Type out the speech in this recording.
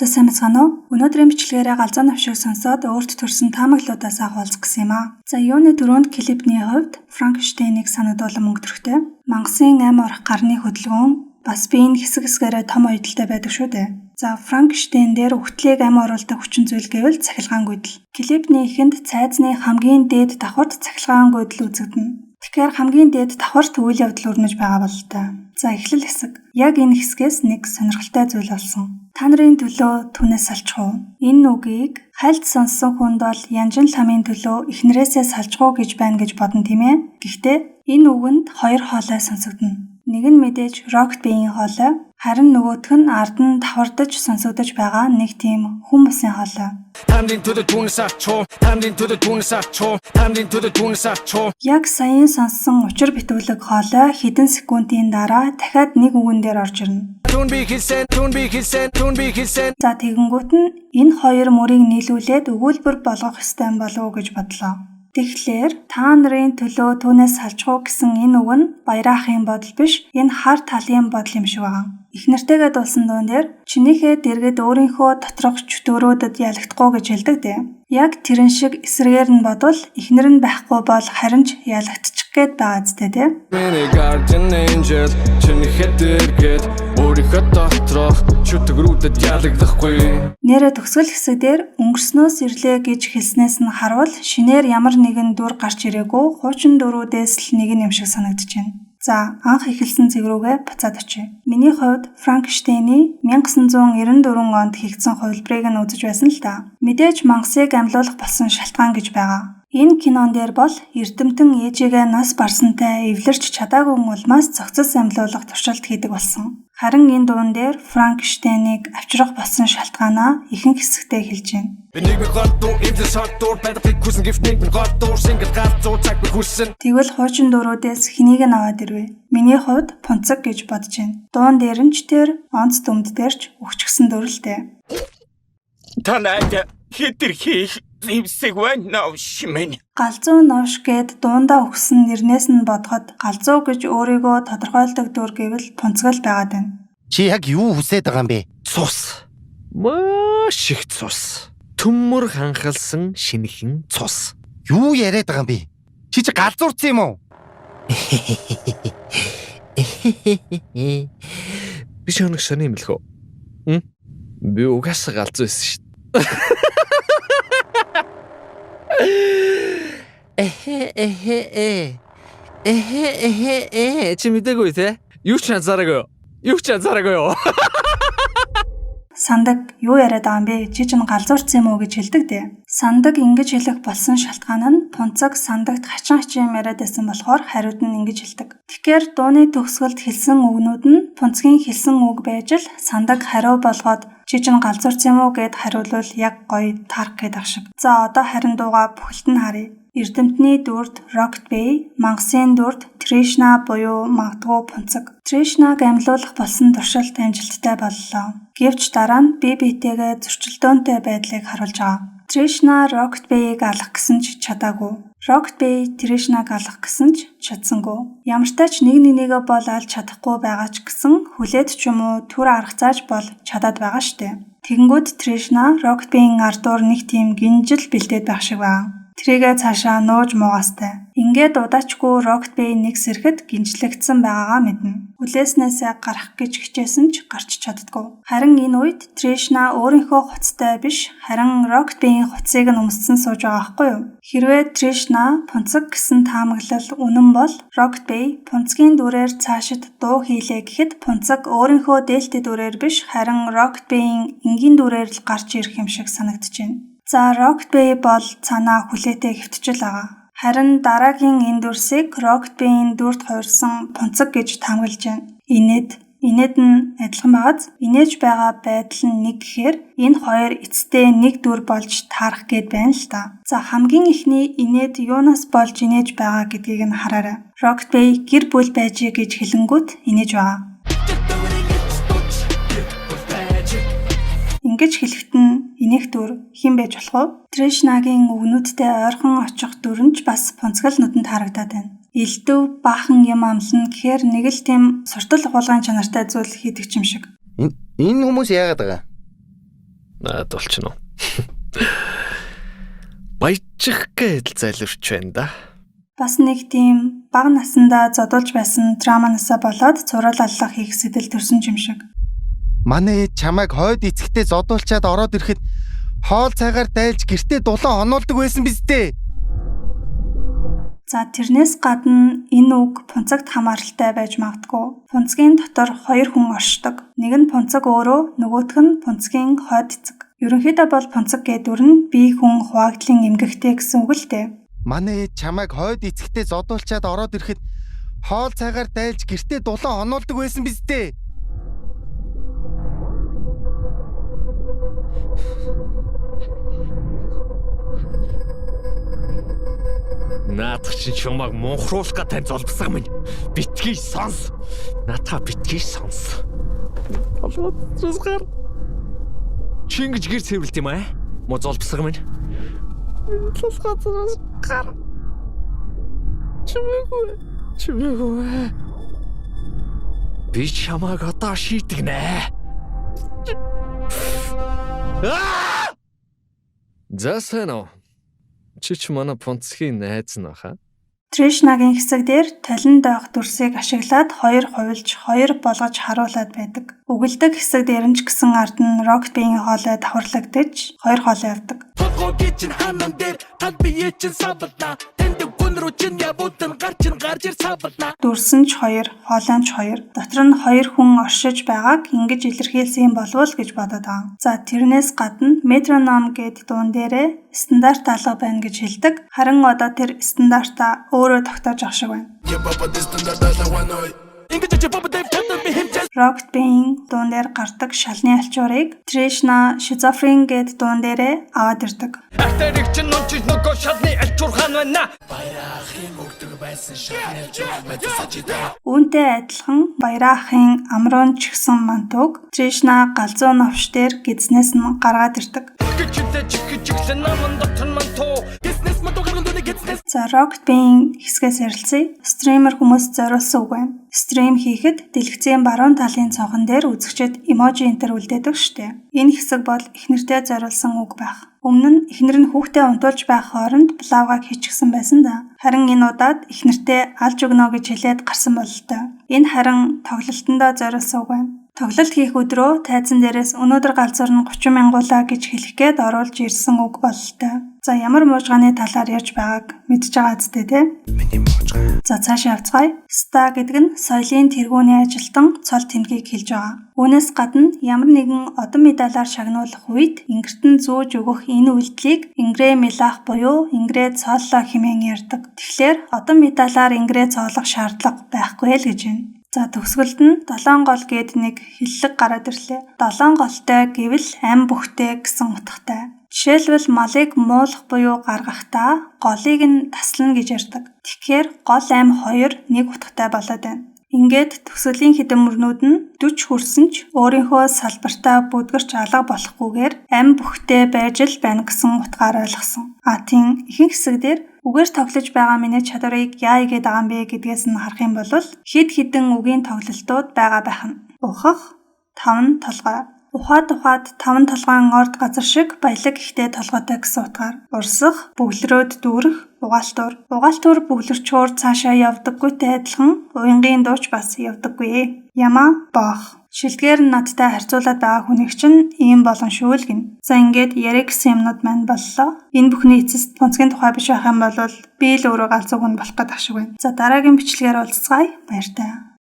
За сайн мэцгаана уу? Өнөөдрийн бичлэгээрээ галзуу навшиг сонсоод өөрт төрсэн таамаглалуудаас хуваалцах гэсэн юм аа. За юуны дөрөнд клипний хувьд Франкенштейнийг санагдуулан мөнгө төрхтэй. Мангасын ам орох гарны хөдөлгөөн бас биеийн хэсэг хэсгээрээ том оюуталтай байдаг шүү дээ. За Франкенштейн дээр үхтлийг ам оруулдаг хүчин зүйл гэвэл цахилгаангүйдэл. Клипний эхэнд цайзны хамгийн дээд давхарт цахилгаангүйдэл үзэгдэнэ. Тэгэхээр хамгийн дээд давхарт үйл явдал өрнөж байгаа бол та. За эхлэл хэсэг. Яг энэ хэсгээс нэг сонирхолтой зүйл болсон. Та нарын төлөө түнээс салчих уу? Энэ үгийг хальт сонссон хүнд бол янжин ламын төлөө эхнэрээсээ салчих уу гэж байна гэж бодно тийм ээ. Гэхдээ энэ үгэнд хоёр хоолой сонсогдно. Нэг нь мэдээж Rocket Bee-ийн хоолой, харин нөгөөх нь ард нь давхардаж сонсогдож байгаа нэг тийм хүн бүсийн хоолой. Яг саяын сонссон учир битүүлэг хоолой хэдэн секундын дараа дахиад нэг үгэн дээр орж ирнэ. За тэгэнгүүт нь энэ хоёр мөрийг нийлүүлээд өгүүлбэр болгох ёстой юм болов уу гэж бодлоо. Тэгэхээр та нарын төлөө түүнээс салчих уу гэсэн энэ үг нь баяраахын бодол биш, энэ хар талын бодол юм шиг байна. Эхнэртэйгээ дуулсан дуун дээр чинийхээ дэргэд өөрийнхөө доторх чөтгөрөөдөд ялагдахгүй гэж хэлдэг дээ. Яг тэрэн шиг эсрэгээр нь бодвол эхнэр нь байхгүй бол харин ч ялагдчих гээд байгаа зү дээ. Нэрэ төгсгөл хэсэг дээр өнгөрснөөс ирлээ гэж хэлснээс нь харуул шинээр ямар нэгэн дүр гарч ирээгүй хуучин дөрүүдээс л нэг юм шиг санагдаж байна. За анх эхэлсэн зэг рүүгээ буцаад очие. Миний хувьд Франкенштейний 1994 онд хийгдсэн хувилбарыг нь үзэж байсан л да. Мэдээж мангасыг амьлуулах болсон шалтгаан гэж байгаа. Энэ кинон дээр бол эрдэмтэн ээжигээ нас барсантай эвлэрч чадаагүй улмаас цогцос амьлуулах туршилт хийдэг болсон. Харин энэ дуун дээр Франкенштейнийг авчрах болсон шалтгаанаа ихэнх хэсэгтээ хэлж байна. Тэгвэл хуучин дөрүүдээс хэнийг нь аваад ирвэ? Миний хувьд Пунцаг гэж бодож байна. Дуун дээр нь ч тэр онц дүмд дээрч өгчгсөн дүрлэлтэй. Танайд хэтэрхий зэвсэг байна шимэн. Галзуу новш гэд дуундаа өгсөн нэрнээс нь бодоход галзуу гэж өөрийгөө тодорхойлдог дүр гэвэл Пунцаг л байгаад байна. Чи яг юу хүсэж байгаа юм бэ? Цус. Маш их цус. Төмөр ханхалсан шинэхэн цус. Юу яриад байгаа юм бэ? Чи галзуурсан юм уу? Биш өнөх сони юм л хөө. Би угаасаа галзуу байсан шүү. Чи мэдээгүй те? Юу ч анзаараагүй. Сандаг юу яриад байгаа юм бэ? Чи ч галзуурсан юм уу гэж хэлдэг дээ. Сандаг ингэж хэлэх болсон шалтгаан нь Пунцаг сандагт хачин яриад байсан болохоор хариуд нь ингэж хэлдэг. Тэгэхээр дууны төгсгөлд хэлсэн үгнүүд нь Пунцгийн хэлсэн үг байж л сандаг хариу болгоод чи ч галзуурсан юм уу гэд хариулвал яг гоё тарк гэдэг шиг. За одоо харин дууга бүхэлд нь харъя. Эрдэмтний дүрд Rocket Bee, мангасын дүрд Тришна буюу магадгүй Пунцаг. Тришнаг амьлуулах болсон туршилт амжилттай боллоо. Гэвч дараа нь бие биетэйгээ зөрчилдөөнтэй байдлыг харуулж байгаа. Тришна Rocket Bee-ийг алах гэсэн ч чадаагүй. Rocket Bee Тришнаг алах гэсэн ч чадсангүй. Ямартай ч нэг нэгнийгээ бол алж чадахгүй байгаа ч гэсэн хүлээд ч юм уу түр арга зааж бол чадаад байгаа штэ. Тэгэнгүүт Тришна Rocket Bee-ийн ардуур нэг тийм гинжил бэлдээд байх шиг байна. Тэрийгээ цаашаа нууж муугастай. Ингээд удаачгүй Rocket Bee нэг сэрхэд гинжлэгдсэн байгаагаа мэднэ. Хүлээснээсээ гарах гэж хичээсэн ч гарч чаддгүй. Харин энэ үед Тришна өөрийнхөө хуцтай биш, харин Rocket Bee-ийн хуцыг нь өмссөн сууж байгаа байхгүй юу? Хэрвээ Тришна Пунцаг гэсэн таамаглал үнэн бол Rocket Bee Пунцгийн дүрээр цаашид дуу хийлээ гэхэд Пунцаг өөрийнхөө дээлтэй дүрээр биш, харин Rocket Bee-ийн энгийн дүрээр л гарч ирэх юм шиг санагдаж байна. За Rocket Bee бол цаанаа хүлээтэй хэвтчихэл байгаа. Харин дараагийн энэ дүрсийг Rocket Bee-ийн дүрт хуурсан Пунцаг гэж таамаглаж байна. Инээд нь адилхан байгааз инээж байгаа байдал нь нэг гэхээр энэ хоёр эцтэй нэг дүр болж таарах гээд байна л та. За хамгийн ихний инээд юунаас болж инээж байгаа гэдгийг нь хараарай. Rocket Bee гэр бүл байжээ гэж хэлэнгүүт инээж байгаа. Ингэж хэлэхэд нь энийх дүр хэн байж болох вэ? Тришнагийн үгнүүдтэй ойрхон очих дүр нь ч бас Пунцаг л нүдэнд харагдаад байна. Элдв баахан юм амлна гэхээр нэг л тийм суртал ухуулгын чанартай зүйл хийдэг юм шиг. Энэ хүмүүс яагаад байгаа? Наад болчихно. Баяжих гээд залвирч байна да. Бас нэг тийм бага насндаа зодуулж байсан драманасаа болоод зураг аллах хийх сэтэл төрсөн юм шиг. Манай ээж чамайг хойд эцэгтэй зодуулчаад ороод ирэхэд хоол цайгаар дайлж гэртээ дулаан онуулдаг байсан биз дээ. За тэрнээс гадна энэ үг пунцагт хамааралтай байж магадгүй. Пунцгийн дотор хоёр хүн оршдог. Нэг нь пунцаг өөрөө, нөгөөх нь пунцгийн хойд эцэг. Ерөнхийдөө бол пунцаг гэдэг үр нь бие хүн хуваагдлын эмгэгтэй гэсэн үг л дээ. Манай ээж чамайг хойд эцэгтэй зодуулчаад ороод ирэхэд хоол цайгаар дайлж гэртээ дулаан онуулдаг байсан биз дээ. Наадах чинь чамайг мунхруулах гэдэг золбсаг минь. Битгий сонс. Наатаа битгий сонс. Болоод зусгаар. Чингэж гэр цэвэрлт юм аа? Мо золбсаг минь. Зусгаар зусгаар. Чимээгүй. Би чамайг одоо шийтгнэ. Засано. Чич манай пунцгийн найз нь баха. Тришнагийн хэсэг дээр талин доох дүрсийг ашиглаад хоёр хувилж, хоёр болгож харуулад байдаг. Үгэлдэг хэсэг дээр нь ч гэсэн ард нь Rocketбийн хоолой давхарлагдаж, хоёр хоолой явдаг. Дүрс нь ч хоёр, хоолой нь ч хоёр. Дотор нь хоёр хүн оршиж байгааг ингэж илэрхийлсэн юм болов л гэж бодоод байгаа. За тэрнээс гадна метроном гэд дуун дээрээ стандарт алга байна гэж хэлдэг. Харин одоо тэр стандарта өөрөө тогтоож ах шиг байна. Rocketбийн дуун дээр гардаг шалны альчуурыг Trishna шизофрен гэд дуун дээрээ аваад ирдэг. Үүнтэй адилхан баяраа ахын амруун ч гсэн мантуг Trishna галзуу новш дээр гидснээс нь гаргаад ирдэг. За Rocketбийн хэсгээс ярилцъя. Стример хүмүүст зориулсан үг байна. Стрим хийхэд дэлгэцийн баруун талын цонхон дээр үзэгчид эможи энтер үлдээдэг штэ. Энэ хэсэг бол эхнэртэй зориулсан үг байх. Өмнө нь эхнэр нь хүүхдээ унтуулж байх хооронд блавгаг хийчихсэн байсан да. Харин энэ удаад эхнэртэй алж өгнө гэж хэлээд гарсан бололтой. Энэ харин тоглолтондоо зориулсан үг байна. Тоглолт хийх өдрөө тайзан дээрээс өнөөдөр галзуур нь 30 мянгуулаа гэж хэлэх гээд оруулж ирсэн үг бололтой. За ямар муужгааны талаар ярьж байгааг мэдж байгаа зү тэ? Миний муужгаа. За цаашаа явцгаая. Ста гэдэг нь соёлын тэргүүний ажилтан цол тэмдгийг хэлж байгаа. Үүнээс гадна ямар нэгэн одон медалаар шагнуулах үед ингэртэн зөөж өгөх энэ үйлдэлийг ингрэ милах буюу ингрэ цооллоо хэмээн ярьдаг. Тэгэхээр одон медалаар ингрэ цоолох шаардлага байхгүй л гэж байна. За төгсгөлд нь 7 гол гээд нэг хиллэг гараад ирлээ. 7 голтой гэвэл ам бүхтэй гэсэн утгатай. Жишээлбэл малыг муулах буюу гаргахдаа голыг нь таслана гэж ярьдаг. Тэгэхээр гол ам 2 нэг утгатай болоод байна. Ингээд төгсгөлийн хэдэн мөрнүүд нь 40 хүрсэн ч өөрийнхөө салбартаа бүдгэрч алга болохгүйгээр ам бүхтэй байж л байна гэсэн утгаар ойлгосон. Тийм ихэнх хэсэг дээр үгээр тоглож байгаа миний чадварыг яа игээд байгаа юм бэ гэдгээс нь харах юм бол хэд хэдэн үгийн тоглолтууд байгаа байх нь. Ухах, таван толгой. Ухаад 5 толгойн орд газар шиг баялаг ихтэй толгойтой гэсэн утгаар. Урсах, бүглэрөөд дүүрэх, угаалтуур бүглэрчүүр цаашаа явдаггүйтэй адилхан уянгийн дууч бас явдаггүй. Ямаа боох. Шилдгээр нь надтай харьцуулаад байгаа хүнийг чинь ийм болон шүү л гин. За ингээд яриа гэсэн юмнууд маань боллоо. Энэ бүхний эцэст пунцгийн тухай биш байх юм бол би л өөрөө галзууг нь болох гэдэг шиг байна. За дараагийн бичлэгээр уулзцгаая. Баяртай.